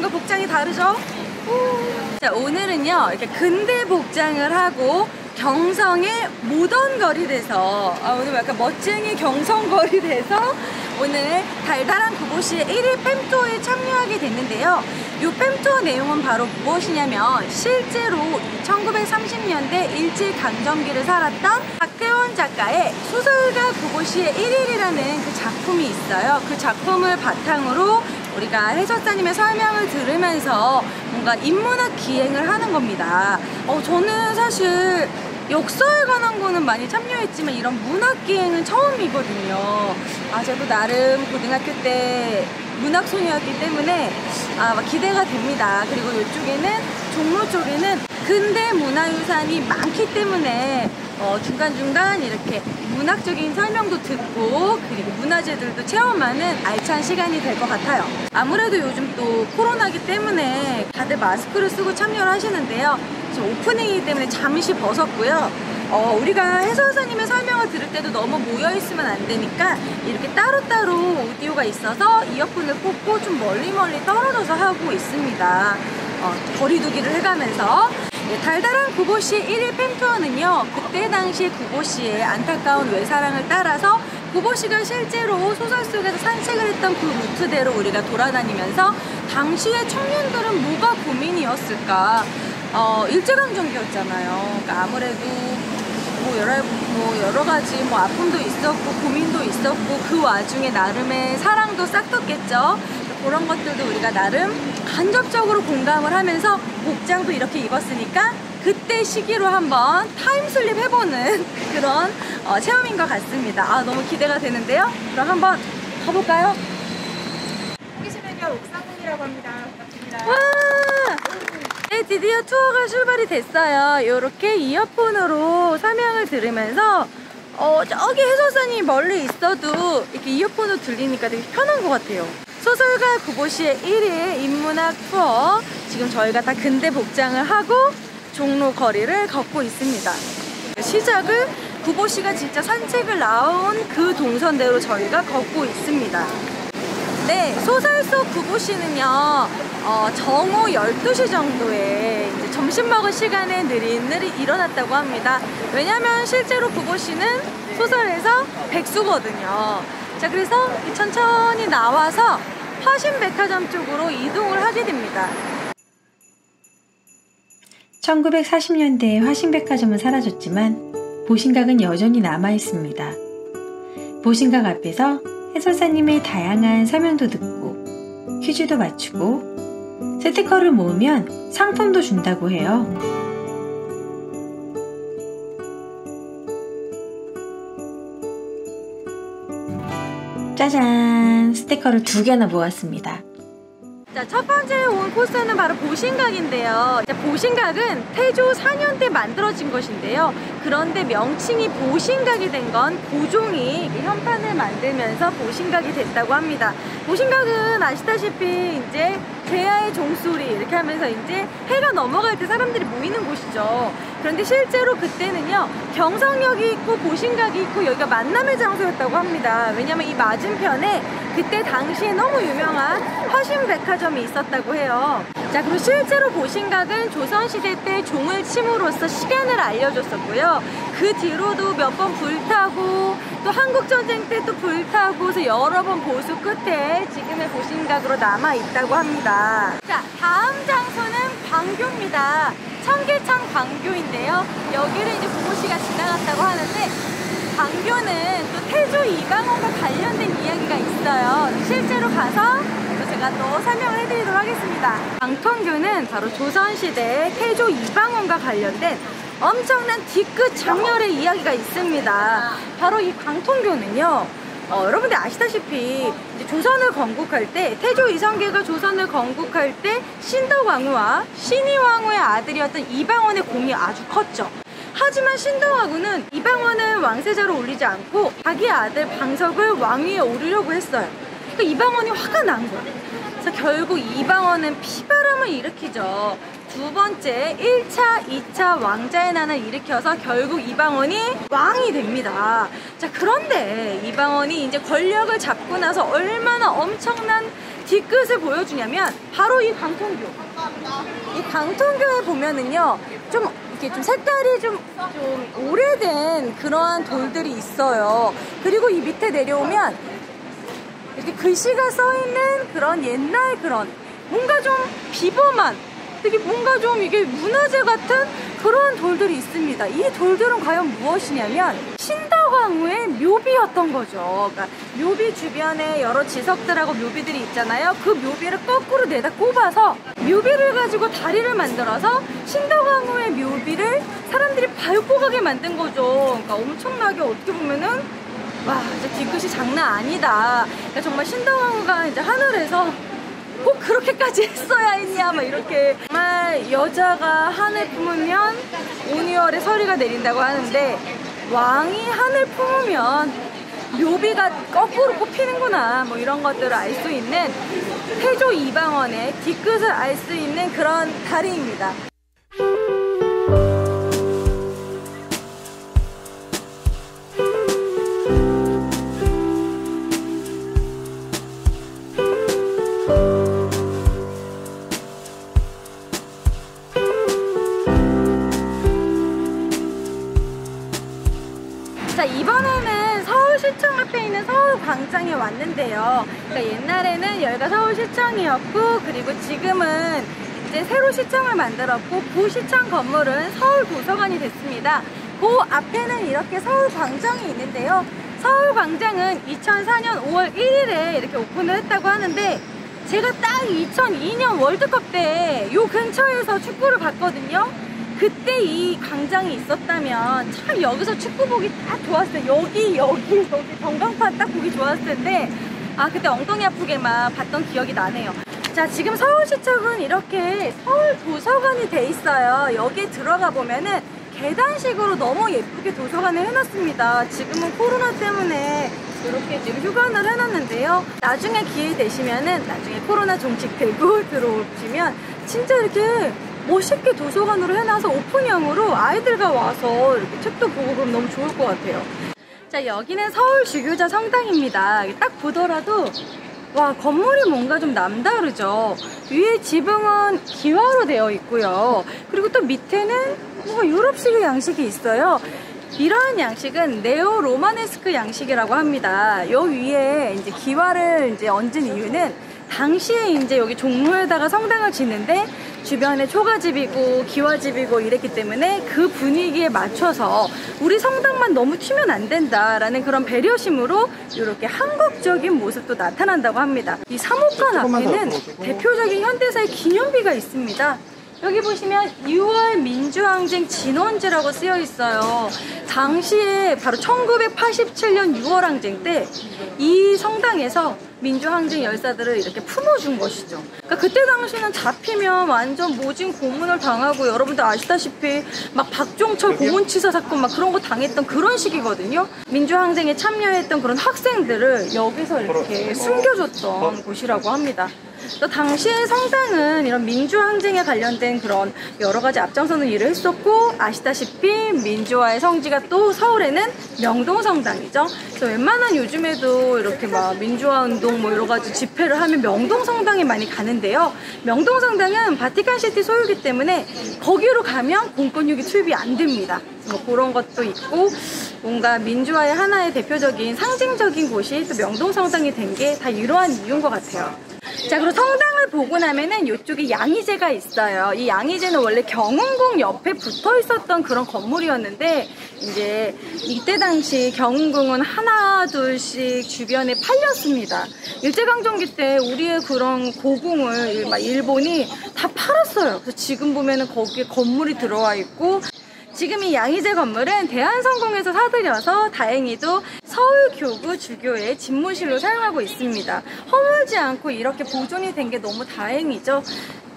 예전과 복장이 다르죠? 자, 오늘은요 이렇게 근대 복장을 하고 경성의 모던 거리에서 오늘 약간 멋쟁이 경성거리 돼서 오늘 달달한 구보시의 1일 팸투어에 참여하게 됐는데요. 이 팸투어 내용은 바로 무엇이냐면 실제로 1930년대 일제강점기를 살았던 박대원 작가의 소설가 구보시의 1일이라는 그 작품이 있어요. 그 작품을 바탕으로 우리가 해설사님의 설명을 들으면서 뭔가 인문학 기행을 하는 겁니다. 저는 사실 역사에 관한 거는 많이 참여했지만 이런 문학기행은 처음이거든요. 저도 나름 고등학교 때 문학소녀였기 때문에 기대가 됩니다. 그리고 이쪽에는 종로 쪽에는 근대 문화유산이 많기 때문에 중간중간 이렇게 문학적인 설명도 듣고 그리고 문화재들도 체험하는 알찬 시간이 될 것 같아요. 아무래도 요즘 또 코로나기 때문에 다들 마스크를 쓰고 참여를 하시는데요. 지금 오프닝이기 때문에 잠시 벗었고요. 우리가 해설사님의 설명을 들을 때도 너무 모여있으면 안 되니까 이렇게 따로따로 오디오가 있어서 이어폰을 꽂고 좀 멀리 떨어져서 하고 있습니다. 거리두기를 해가면서 달달한 구보시의 1일 팸투어는요 그때 당시 구보시의 안타까운 외사랑을 따라서 구보시가 실제로 소설 속에서 산책을 했던 그 루트대로 우리가 돌아다니면서 당시의 청년들은 뭐가 고민이었을까. 일제강점기였잖아요. 그러니까 아무래도 여러 가지 아픔도 있었고 고민도 있었고 그 와중에 나름의 사랑도 싹텄겠죠. 그런 것들도 우리가 나름 간접적으로 공감을 하면서 복장도 이렇게 입었으니까 그때 시기로 한번 타임슬립 해보는 그런 체험인 것 같습니다. 너무 기대가 되는데요. 그럼 한번 가볼까요? 호기심의별 옥상공이라고 합니다. 반갑습니다. 와! 네, 드디어 투어가 출발이 됐어요. 이렇게 이어폰으로 설명을 들으면서 저기 해설사님이 멀리 있어도 이렇게 이어폰으로 들리니까 되게 편한 것 같아요. 소설가 구보시의 1일 인문학 투어, 지금 저희가 다 근대 복장을 하고 종로 거리를 걷고 있습니다. 시작을 구보시가 진짜 산책을 나온 그 동선대로 저희가 걷고 있습니다. 네, 소설 속 구보시는요 정오 12시 정도에 이제 점심 먹을 시간에 느릿느릿 일어났다고 합니다. 왜냐면 실제로 구보시는 소설에서 백수거든요. 자, 그래서 천천히 나와서 화신백화점 쪽으로 이동을 하게 됩니다. 1940년대에 화신백화점은 사라졌지만 보신각은 여전히 남아있습니다. 보신각 앞에서 해설사님의 다양한 설명도 듣고 퀴즈도 맞추고 스티커를 모으면 상품도 준다고 해요. 짜잔! 스티커를 2개나 모았습니다. 자, 첫 번째 온 코스는 바로 보신각인데요. 보신각은 태조 4년 때 만들어진 것인데요. 그런데 명칭이 보신각이 된 건 고종이 현판을 만들면서 보신각이 됐다고 합니다. 보신각은 아시다시피 이제 제야의 종소리 이렇게 하면서 이제 해가 넘어갈 때 사람들이 모이는 곳이죠. 그런데 실제로 그때는요 경성역이 있고 보신각이 있고 여기가 만남의 장소였다고 합니다. 왜냐면 이 맞은편에 그때 당시에 너무 유명한 화신백화점이 있었다고 해요. 자, 그리고 실제로 보신각은 조선시대 때 종을 침으로써 시간을 알려줬었고요. 그 뒤로도 몇 번 불타고 또 한국전쟁 때 또 불타고 그래서 여러 번 보수 끝에 지금의 보신각으로 남아있다고 합니다. 자, 다음 장소는 광교입니다. 청계천 광교인데요. 여기를 이제 구보시가 지나갔다고 하는데 광교는 또 태조 이방원과 관련된 이야기가 있어요. 실제로 가서 제가 또 설명을 해드리도록 하겠습니다. 광통교는 바로 조선시대 태조 이방원과 관련된 엄청난 뒤끝 장렬의 이야기가 있습니다. 바로 이 광통교는요 여러분들 아시다시피 이제 조선을 건국할 때 태조 이성계가 조선을 건국할 때 신덕왕후와 신의왕후의 아들이었던 이방원의 공이 아주 컸죠. 하지만 신덕왕후는 이방원을 왕세자로 올리지 않고 자기 아들 방석을 왕위에 오르려고 했어요. 그러니까 이방원이 화가 난 거예요. 그래서 결국 이방원은 피바람을 일으키죠. 두 번째 1차, 2차 왕자의 난을 일으켜서 결국 이방원이 왕이 됩니다. 자, 그런데 이방원이 이제 권력을 잡고 나서 얼마나 엄청난 뒤끝을 보여주냐면 바로 이 광통교. 이 광통교에 보면은요 좀 이렇게 좀 색깔이 좀 오래된 그러한 돌들이 있어요. 그리고 이 밑에 내려오면 이렇게 글씨가 써있는 그런 옛날 그런 뭔가 좀 비범한 되게 뭔가 좀 이게 문화재 같은 그런 돌들이 있습니다. 이 돌들은 과연 무엇이냐면 신덕왕후의 묘비였던 거죠. 그러니까 묘비 주변에 여러 지석들하고 묘비들이 있잖아요. 그 묘비를 거꾸로 내다 꼽아서 묘비를 가지고 다리를 만들어서 신덕왕후의 묘비를 사람들이 밟고 가게 만든 거죠. 그러니까 엄청나게 어떻게 보면은 와, 진짜 뒤끝이 장난 아니다. 그러니까 정말 신덕왕후가 이제 하늘에서 꼭 그렇게까지 했어야 했냐 막 이렇게 정말 여자가 하늘 품으면 온이월에 서리가 내린다고 하는데 왕이 하늘 품으면 묘비가 거꾸로 꼽히는구나 뭐 이런 것들을 알 수 있는 태조 이방원의 뒤끝을 알 수 있는 그런 다리입니다. 자, 이번에는 서울시청 앞에 있는 서울광장에 왔는데요. 그러니까 옛날에는 여기가 서울시청이었고, 그리고 지금은 이제 새로 시청을 만들었고, 구시청 건물은 서울도서관이 됐습니다. 그 앞에는 이렇게 서울광장이 있는데요. 서울광장은 2004년 5월 1일에 이렇게 오픈을 했다고 하는데, 제가 딱 2002년 월드컵 때 요 근처에서 축구를 봤거든요. 그때 이 광장이 있었다면 참 여기서 축구 보기 딱 좋았어요. 여기 전광판 딱 보기 좋았을 텐데 아 그때 엉덩이 아프게만 봤던 기억이 나네요. 자, 지금 서울시청은 이렇게 서울도서관이 돼 있어요. 여기에 들어가 보면은 계단식으로 너무 예쁘게 도서관을 해놨습니다. 지금은 코로나 때문에 이렇게 지금 휴관을 해놨는데요. 나중에 기회 되시면은 나중에 코로나 종식되고 들어오시면 진짜 이렇게 멋있게 도서관으로 해놔서 오픈형으로 아이들과 와서 이렇게 책도 보고 그러면 너무 좋을 것 같아요. 자, 여기는 서울주교자 성당입니다. 딱 보더라도 와, 건물이 뭔가 좀 남다르죠. 위에 지붕은 기와로 되어 있고요. 그리고 또 밑에는 뭔가 유럽식의 양식이 있어요. 이러한 양식은 네오 로마네스크 양식이라고 합니다. 요 위에 이제 기와를 이제 얹은 이유는 당시에 이제 여기 종로에다가 성당을 짓는데 주변에 초가집이고 기와집이고 이랬기 때문에 그 분위기에 맞춰서 우리 성당만 너무 튀면 안 된다라는 그런 배려심으로 이렇게 한국적인 모습도 나타난다고 합니다. 이 사목관 앞에는 대표적인 현대사의 기념비가 있습니다. 여기 보시면 6월 민주항쟁 진원지라고 쓰여 있어요. 당시에 바로 1987년 6월 항쟁 때 이 성당에서 민주항쟁 열사들을 이렇게 품어준 것이죠. 그러니까 그때 당시는 잡히면 완전 모진 고문을 당하고 여러분들 아시다시피 막 박종철 고문치사 사건 막 그런 거 당했던 그런 시기거든요. 민주항쟁에 참여했던 그런 학생들을 여기서 이렇게 숨겨줬던 곳이라고 합니다. 또 당시에 성당은 이런 민주항쟁에 관련된 그런 여러 가지 앞장서는 일을 했었고 아시다시피 민주화의 성지가 또 서울에는 명동성당이죠. 그래서 웬만한 요즘에도 이렇게 막 민주화 운동 뭐 여러 가지 집회를 하면 명동성당에 많이 가는데요. 명동성당은 바티칸시티 소유기 때문에 거기로 가면 공권력이 투입이 안 됩니다. 뭐 그런 것도 있고 뭔가 민주화의 하나의 대표적인 상징적인 곳이 또 명동성당이 된 게 다 이러한 이유인 것 같아요. 자, 그리고 성당을 보고 나면은 이쪽에 양의제가 있어요. 이 양의제는 원래 경운궁 옆에 붙어 있었던 그런 건물이었는데 이제 이때 당시 경운궁은 하나 둘씩 주변에 팔렸습니다. 일제강점기 때 우리의 그런 고궁을 일본이 다 팔았어요. 그래서 지금 보면은 거기에 건물이 들어와 있고 지금 이 양의제 건물은 대한성공에서 사들여서 다행히도 서울교구 주교의 집무실로 사용하고 있습니다. 허물지 않고 이렇게 보존이 된 게 너무 다행이죠.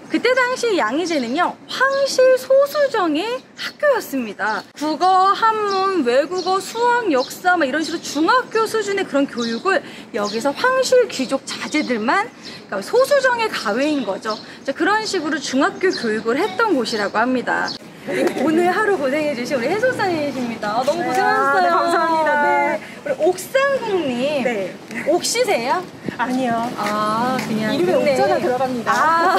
그때 당시 양의제는요, 황실 소수정의 학교였습니다. 국어, 한문, 외국어, 수학, 역사 막 이런 식으로 중학교 수준의 그런 교육을 여기서 황실 귀족 자제들만, 그러니까 소수정의 가외인 거죠. 그런 식으로 중학교 교육을 했던 곳이라고 합니다. 오늘 하루 고생해주신 우리 해설사님이십니다. 너무 고생하셨어요. 네, 감사합니다. 네. 우리 옥상국님, 네. 옥시세요? 아니요. 아, 그냥 이름에 국내. 옥자가 들어갑니다. 아.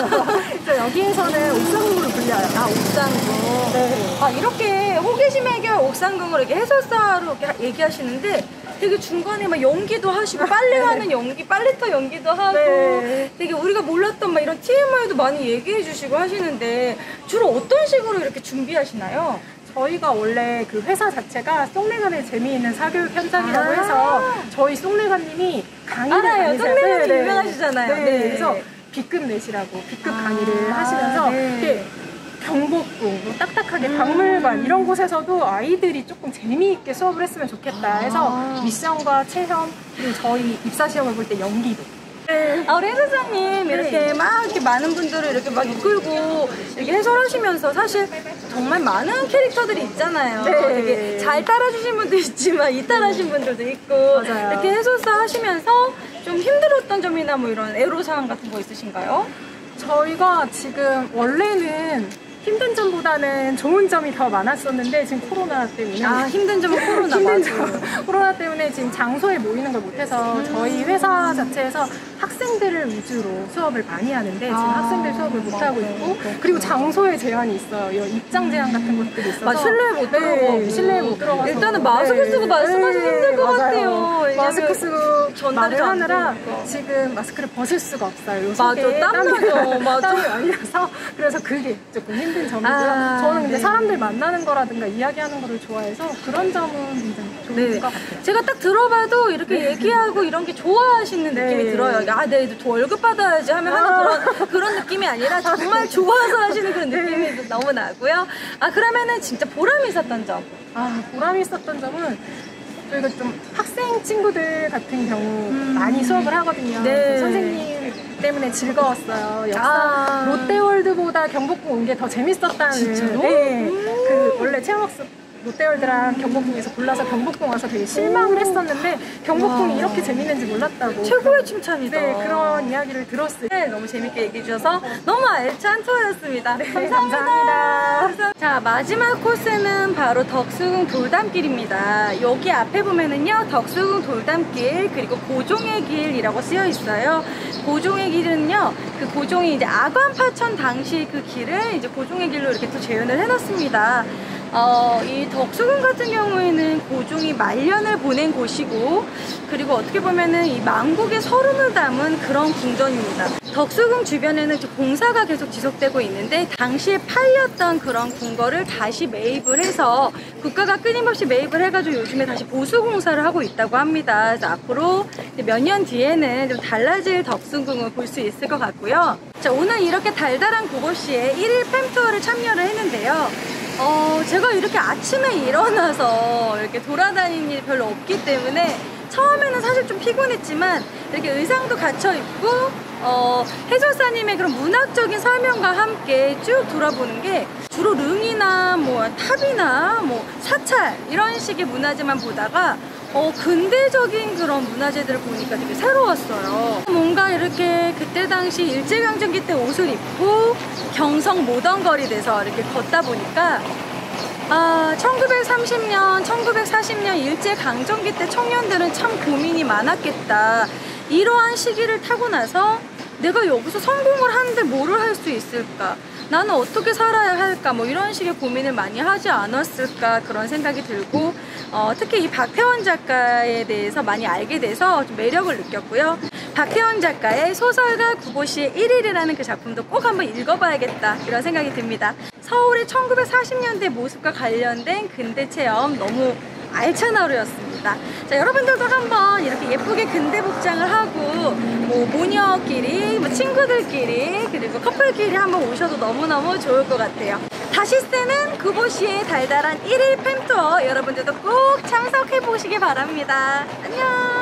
그래서 여기에서는 옥상궁으로 불려요. 아, 옥상궁. 네. 아, 이렇게 호기심 해결 옥상궁을 이렇게 해설사로 이렇게 얘기하시는데 되게 중간에 막 연기도 하시고 빨래하는 연기, 빨래터 연기도 하고 네. 되게 우리가 몰랐던 막 이런 TMI도 많이 얘기해 주시고 하시는데 주로 어떤 식으로 이렇게 준비하시나요? 저희가 원래 그 회사 자체가 쏙내관의 재미있는 사교육 현장이라고 아. 해서 저희 쏙내관님이 강의를 알아요. 다니세요. 쏙내관이 네, 네. 유명하시잖아요. 네. 네. 그래서 B급 내시라고 B급 아. 강의를 하시면서 네. 이렇게 경복궁, 뭐 딱딱하게 박물관 이런 곳에서도 아이들이 조금 재미있게 수업을 했으면 좋겠다 해서 미션과 체험 그리고 저희 입사 시험을 볼 때 연기도 아, 우리 해설사님 이렇게 막 이렇게 많은 분들을 이렇게 막 이끌고 이렇게 해설하시면서 사실 정말 많은 캐릭터들이 있잖아요. 네. 되게 잘 따라주신 분도 있지만 이탈하신 분들도 있고 맞아요. 이렇게 해설사 하시면서 좀 힘들었던 점이나 뭐 이런 애로사항 같은 거 있으신가요? 저희가 지금 원래는 힘든 점보다는 좋은 점이 더 많았었는데 지금 코로나 때문에 아, 힘든 점은 코로나 힘든 맞아요. 점 코로나 때문에 지금 장소에 모이는 걸 못해서 저희 회사 자체에서 학생들을 위주로 수업을 많이 하는데 지금 학생들 수업을 못하고 있고 그리고 장소에 제한이 있어요. 입장 제한 같은 것들이 있어서 아, 실내에 못 들어가고 네, 실내에 못 들어가서 일단은 마스크 쓰고 말씀하시면 힘들 것 맞아요. 같아요. 왜냐면 마스크 쓰고 전달이 말을 안 하느라 되니까. 지금 마스크를 벗을 수가 없어요. 요 맞아, 속에 땀나죠. 맞아. 땀이 많이 나서 그래서 그게 조금 힘든 점이고요. 아, 저는 근데 네. 사람들 만나는 거라든가 이야기하는 거를 좋아해서 그런 점은 굉장히 좋은 네. 것 같아요. 제가 딱 들어봐도 이렇게 얘기하고 이런 게 좋아하시는 네. 느낌이 들어요. 아, 네, 저 월급 받아야지 하면 하는 그런 느낌이 아니라 정말 좋아서 하시는 그런 느낌이 너무 나고요. 아, 그러면은 진짜 보람이 있었던 점. 아, 보람이 있었던 점은 저희가 좀 학생 친구들 같은 경우 많이 수업을 하거든요. 네. 그래서 선생님 때문에 즐거웠어요. 역사 아. 롯데월드보다 경복궁 온 게 더 재밌었다는. 진짜요? 네. 그 원래 체험학습 롯데월드랑 경복궁에서 골라서 경복궁 와서 되게 실망을 했었는데 경복궁이 와. 이렇게 재밌는지 몰랐다고. 최고의 칭찬이다. 네, 그런 이야기를 들었을 때. 네, 너무 재밌게 얘기해 주셔서 너무 알찬 투어였습니다. 네, 감사합니다. 자, 마지막 코스는 바로 덕수궁 돌담길입니다. 여기 앞에 보면은요, 덕수궁 돌담길 그리고 고종의 길이라고 쓰여 있어요. 고종의 길은요, 그 고종이 이제 아관파천 당시 그 길을 이제 고종의 길로 이렇게 또 재현을 해놨습니다. 이 덕수궁 같은 경우에는 고종이 말년을 보낸 곳이고 그리고 어떻게 보면은 이 만국의 서름을 담은 그런 궁전입니다. 덕수궁 주변에는 공사가 계속 지속되고 있는데 당시에 팔렸던 그런 궁궐을 다시 매입을 해서 국가가 끊임없이 매입을 해가지고 요즘에 다시 보수 공사를 하고 있다고 합니다. 그래서 앞으로 몇 년 뒤에는 좀 달라질 덕수궁을 볼 수 있을 것 같고요. 자, 오늘 이렇게 달달한 고고씨에 1일 팸투어를 참여를 했는데요. 제가 이렇게 아침에 일어나서 이렇게 돌아다니는 일이 별로 없기 때문에 처음에는 사실 좀 피곤했지만 이렇게 의상도 갖춰 입고 해설사님의 그런 문학적인 설명과 함께 쭉 돌아보는 게 주로 릉이나 뭐 탑이나 뭐 사찰 이런 식의 문화재만 보다가 근대적인 그런 문화재들을 보니까 되게 새로웠어요. 뭔가 이렇게 그때 당시 일제강점기 때 옷을 입고 경성 모던거리 돼서 이렇게 걷다 보니까 1930년, 1940년 일제강점기 때 청년들은 참 고민이 많았겠다. 이러한 시기를 타고 나서 내가 여기서 성공을 하는데 뭐를 할 수 있을까? 나는 어떻게 살아야 할까? 뭐 이런 식의 고민을 많이 하지 않았을까? 그런 생각이 들고 특히 이 박태원 작가에 대해서 많이 알게 돼서 좀 매력을 느꼈고요. 박태원 작가의 소설가 구고시의 1일이라는 그 작품도 꼭 한번 읽어봐야겠다 이런 생각이 듭니다. 서울의 1940년대 모습과 관련된 근대 체험 너무 알찬 하루였습니다. 자, 여러분들도 한번 이렇게 예쁘게 근대 복장을 하고 뭐 모녀끼리, 뭐 친구들끼리 그리고 커플끼리 한번 오셔도 너무너무 좋을 것 같아요. 다시스는 구보시의 달달한 1일 팸투어 여러분들도 꼭 참석해 보시기 바랍니다. 안녕.